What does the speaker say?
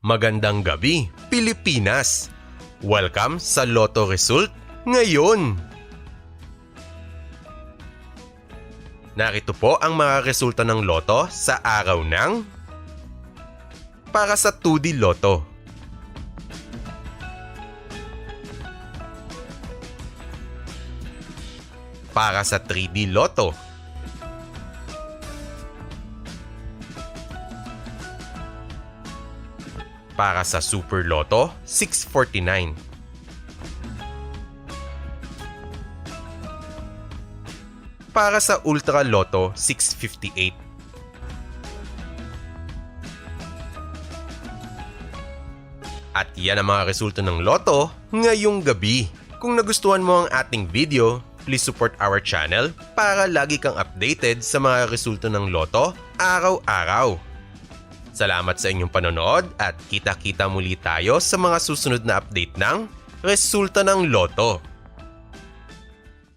Magandang gabi, Pilipinas! Welcome sa Lotto Result ngayon! Narito po ang mga resulta ng Lotto sa araw ng para sa 2D Lotto. Para sa 3D Lotto. Para sa Super Lotto, 649. Para sa Ultra Lotto, 658. At yan ang mga resulta ng Lotto ngayong gabi. Kung nagustuhan mo ang ating video, please support our channel para lagi kang updated sa mga resulta ng Lotto araw-araw. Salamat sa inyong panonood at kita-kita muli tayo sa mga susunod na update ng resulta ng Lotto.